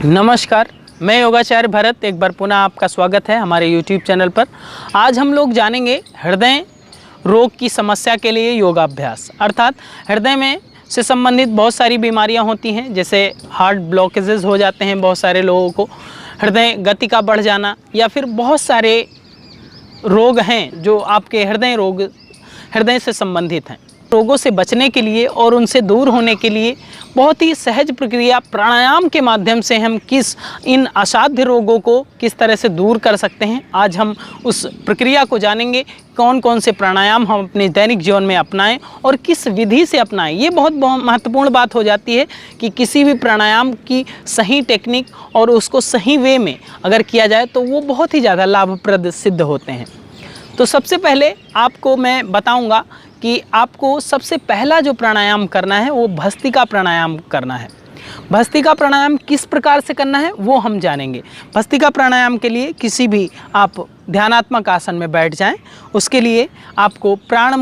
नमस्कार, मैं योगाचार्य भरत एक बार पुनः आपका स्वागत है हमारे YouTube चैनल पर। आज हम लोग जानेंगे हृदय रोग की समस्या के लिए योगाभ्यास, अर्थात हृदय में से संबंधित बहुत सारी बीमारियां होती हैं, जैसे हार्ट ब्लॉकेजेस हो जाते हैं बहुत सारे लोगों को, हृदय गति का बढ़ जाना, या फिर बहुत सारे रोग हैं जो आपके हृदय से संबंधित हैं। रोगों से बचने के लिए और उनसे दूर होने के लिए बहुत ही सहज प्रक्रिया प्राणायाम के माध्यम से हम इन असाध्य रोगों को किस तरह से दूर कर सकते हैं, आज हम उस प्रक्रिया को जानेंगे। कौन कौन से प्राणायाम हम अपने दैनिक जीवन में अपनाएं और किस विधि से अपनाएं। ये बहुत महत्वपूर्ण बात हो जाती है कि किसी भी प्राणायाम की सही टेक्निक और उसको सही वे में अगर किया जाए तो वो बहुत ही ज़्यादा लाभप्रद सिद्ध होते हैं। तो सबसे पहले आपको मैं बताऊंगा कि आपको सबसे पहला जो प्राणायाम करना है वो भस्त्रिका प्राणायाम करना है। भस्त्रिका प्राणायाम किस प्रकार से करना है वो हम जानेंगे। भस्त्रिका प्राणायाम के लिए किसी भी आप ध्यानात्मक आसन में बैठ जाएं। उसके लिए आपको प्राण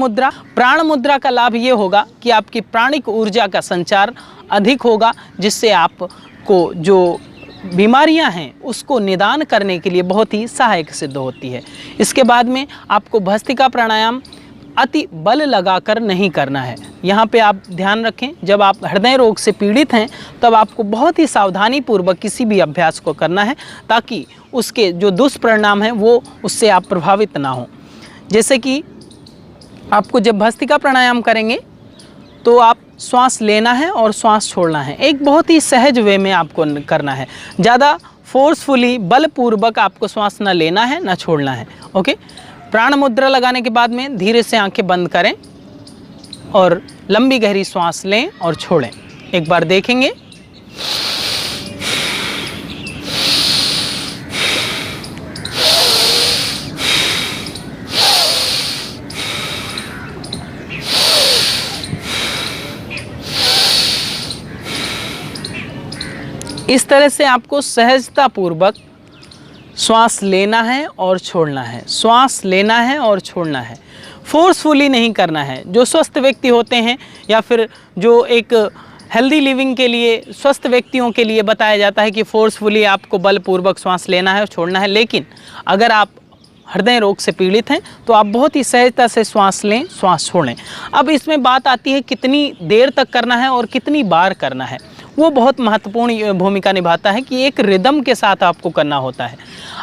मुद्रा का लाभ ये होगा कि आपकी प्राणिक ऊर्जा का संचार अधिक होगा, जिससे आपको जो बीमारियां हैं उसको निदान करने के लिए बहुत ही सहायक सिद्ध होती है। इसके बाद में आपको भस्त्रिका प्राणायाम अति बल लगाकर नहीं करना है। यहाँ पे आप ध्यान रखें, जब आप हृदय रोग से पीड़ित हैं तब आपको बहुत ही सावधानी पूर्वक किसी भी अभ्यास को करना है, ताकि उसके जो दुष्परिणाम हैं वो उससे आप प्रभावित ना हो। जैसे कि आपको जब भस्त्रिका प्राणायाम करेंगे तो आप श्वास लेना है और श्वास छोड़ना है, एक बहुत ही सहज वे में आपको करना है। ज़्यादा फोर्सफुली बलपूर्वक आपको श्वास न लेना है न छोड़ना है। ओके, प्राण मुद्रा लगाने के बाद में धीरे से आंखें बंद करें और लंबी गहरी सांस लें और छोड़ें। एक बार देखेंगे। इस तरह से आपको सहजता पूर्वक श्वास लेना है और छोड़ना है, श्वास लेना है और छोड़ना है। फोर्सफुली नहीं करना है। जो स्वस्थ व्यक्ति होते हैं या फिर जो एक हेल्दी लिविंग के लिए स्वस्थ व्यक्तियों के लिए बताया जाता है कि फोर्सफुली आपको बलपूर्वक श्वास लेना है और छोड़ना है, लेकिन अगर आप हृदय रोग से पीड़ित हैं तो आप बहुत ही सहजता से श्वास लें, श्वास छोड़ें। अब इसमें बात आती है कितनी देर तक करना है और कितनी बार करना है। वो बहुत महत्वपूर्ण भूमिका निभाता है कि एक रिदम के साथ आपको करना होता है।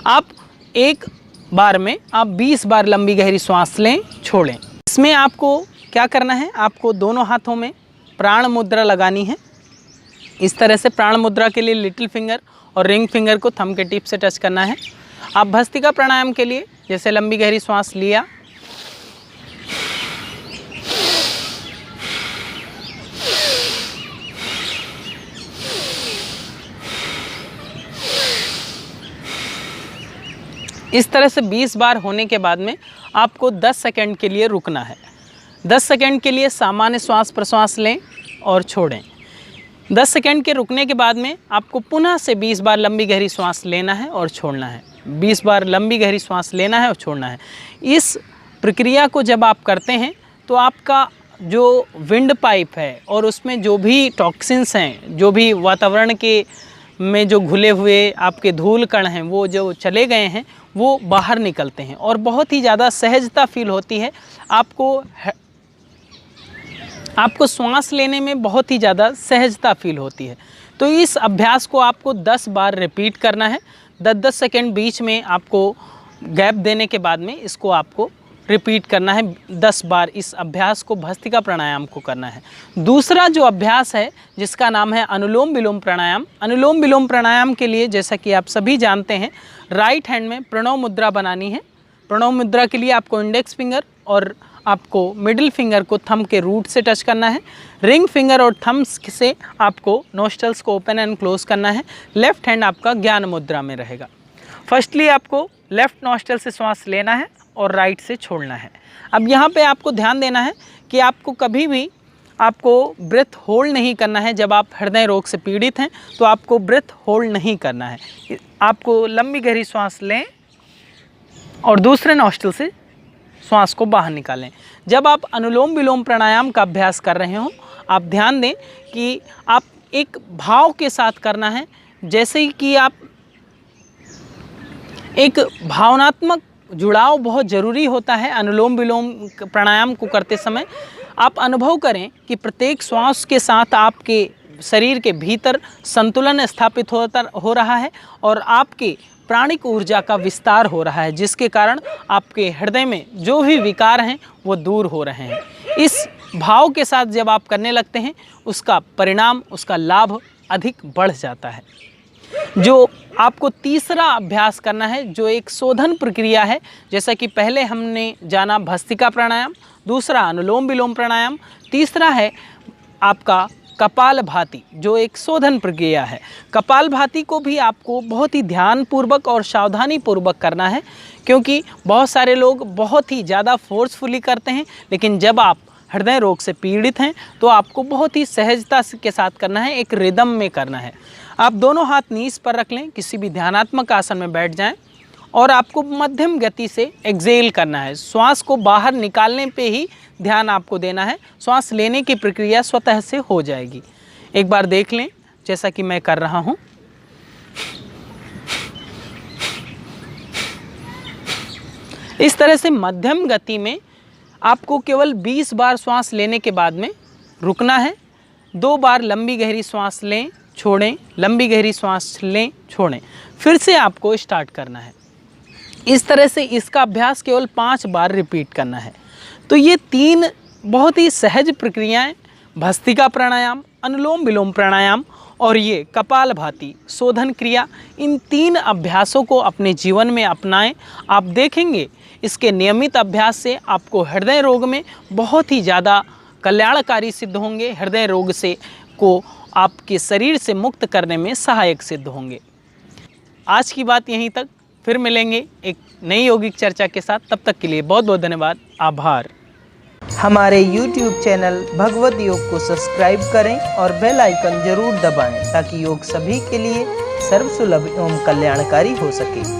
आप एक बार में आप 20 बार लंबी गहरी सांस लें, छोड़ें। इसमें आपको क्या करना है, आपको दोनों हाथों में प्राण मुद्रा लगानी है। इस तरह से प्राण मुद्रा के लिए लिटिल फिंगर और रिंग फिंगर को थंब के टिप से टच करना है। आप भस्त्रिका प्राणायाम के लिए जैसे लंबी गहरी सांस लिया, इस तरह से 20 बार होने के बाद में आपको 10 सेकंड के लिए रुकना है। 10 सेकंड के लिए सामान्य श्वास प्रश्वास लें और छोड़ें। 10 सेकंड के रुकने के बाद में आपको पुनः से 20 बार लंबी गहरी सांस लेना है और छोड़ना है। 20 बार लंबी गहरी सांस लेना है और छोड़ना है। इस प्रक्रिया को जब आप करते हैं तो आपका जो विंड पाइप है और उसमें जो भी टॉक्सिन्स हैं, जो भी वातावरण के में जो घुले हुए आपके धूल कण हैं, वो जो चले गए हैं वो बाहर निकलते हैं और बहुत ही ज़्यादा सहजता फील होती है। आपको श्वास लेने में बहुत ही ज़्यादा सहजता फील होती है। तो इस अभ्यास को आपको 10 बार रिपीट करना है। 10-10 सेकेंड बीच में आपको गैप देने के बाद में इसको आपको रिपीट करना है। 10 बार इस अभ्यास को भस्त्रिका प्राणायाम को करना है। दूसरा जो अभ्यास है जिसका नाम है अनुलोम विलोम प्राणायाम। अनुलोम विलोम प्राणायाम के लिए जैसा कि आप सभी जानते हैं, राइट हैंड में प्रणव मुद्रा बनानी है। प्रणव मुद्रा के लिए आपको इंडेक्स फिंगर और आपको मिडिल फिंगर को थंब के रूट से टच करना है। रिंग फिंगर और थम्स से आपको नोस्ट्रल्स को ओपन एंड क्लोज करना है। लेफ्ट हैंड आपका ज्ञान मुद्रा में रहेगा। फर्स्टली आपको लेफ्ट नोस्ट्रल से श्वास लेना है और राइट से छोड़ना है। अब यहाँ पे आपको ध्यान देना है कि आपको कभी भी आपको ब्रेथ होल्ड नहीं करना है। जब आप हृदय रोग से पीड़ित हैं तो आपको ब्रेथ होल्ड नहीं करना है। आपको लंबी गहरी सांस लें और दूसरे नोस्ट्रल से श्वास को बाहर निकालें। जब आप अनुलोम विलोम प्राणायाम का अभ्यास कर रहे हो, आप ध्यान दें कि आप एक भाव के साथ करना है। जैसे कि आप एक भावनात्मक जुड़ाव बहुत ज़रूरी होता है अनुलोम विलोम प्राणायाम को करते समय। आप अनुभव करें कि प्रत्येक श्वास के साथ आपके शरीर के भीतर संतुलन स्थापित हो रहा है और आपके प्राणिक ऊर्जा का विस्तार हो रहा है, जिसके कारण आपके हृदय में जो भी विकार हैं वो दूर हो रहे हैं। इस भाव के साथ जब आप करने लगते हैं उसका परिणाम, उसका लाभ अधिक बढ़ जाता है। जो आपको तीसरा अभ्यास करना है जो एक शोधन प्रक्रिया है, जैसा कि पहले हमने जाना भस्त्रिका प्राणायाम, दूसरा अनुलोम विलोम प्राणायाम, तीसरा है आपका कपालभाति जो एक शोधन प्रक्रिया है। कपालभाति को भी आपको बहुत ही ध्यानपूर्वक और सावधानी पूर्वक करना है, क्योंकि बहुत सारे लोग बहुत ही ज़्यादा फोर्सफुली करते हैं, लेकिन जब आप हृदय रोग से पीड़ित हैं तो आपको बहुत ही सहजता के साथ करना है, एक रिदम में करना है। आप दोनों हाथ नीज पर रख लें, किसी भी ध्यानात्मक आसन में बैठ जाएं और आपको मध्यम गति से एक्सेल करना है। श्वास को बाहर निकालने पे ही ध्यान आपको देना है, श्वास लेने की प्रक्रिया स्वतः से हो जाएगी। एक बार देख लें जैसा कि मैं कर रहा हूँ। इस तरह से मध्यम गति में आपको केवल 20 बार श्वास लेने के बाद में रुकना है। 2 बार लंबी गहरी श्वास लें, छोड़ें, लंबी गहरी श्वास लें, छोड़ें, फिर से आपको स्टार्ट करना है। इस तरह से इसका अभ्यास केवल 5 बार रिपीट करना है। तो ये 3 बहुत ही सहज प्रक्रियाएं, भस्त्रिका प्राणायाम, अनुलोम विलोम प्राणायाम और ये कपालभाति शोधन क्रिया, इन 3 अभ्यासों को अपने जीवन में अपनाएं। आप देखेंगे इसके नियमित अभ्यास से आपको हृदय रोग में बहुत ही ज़्यादा कल्याणकारी सिद्ध होंगे, हृदय रोग से को आपके शरीर से मुक्त करने में सहायक सिद्ध होंगे। आज की बात यहीं तक, फिर मिलेंगे एक नई यौगिक चर्चा के साथ। तब तक के लिए बहुत बहुत धन्यवाद, आभार। हमारे YouTube चैनल भगवत योग को सब्सक्राइब करें और बेल आइकन जरूर दबाएं ताकि योग सभी के लिए सर्वसुलभ एवं कल्याणकारी हो सके।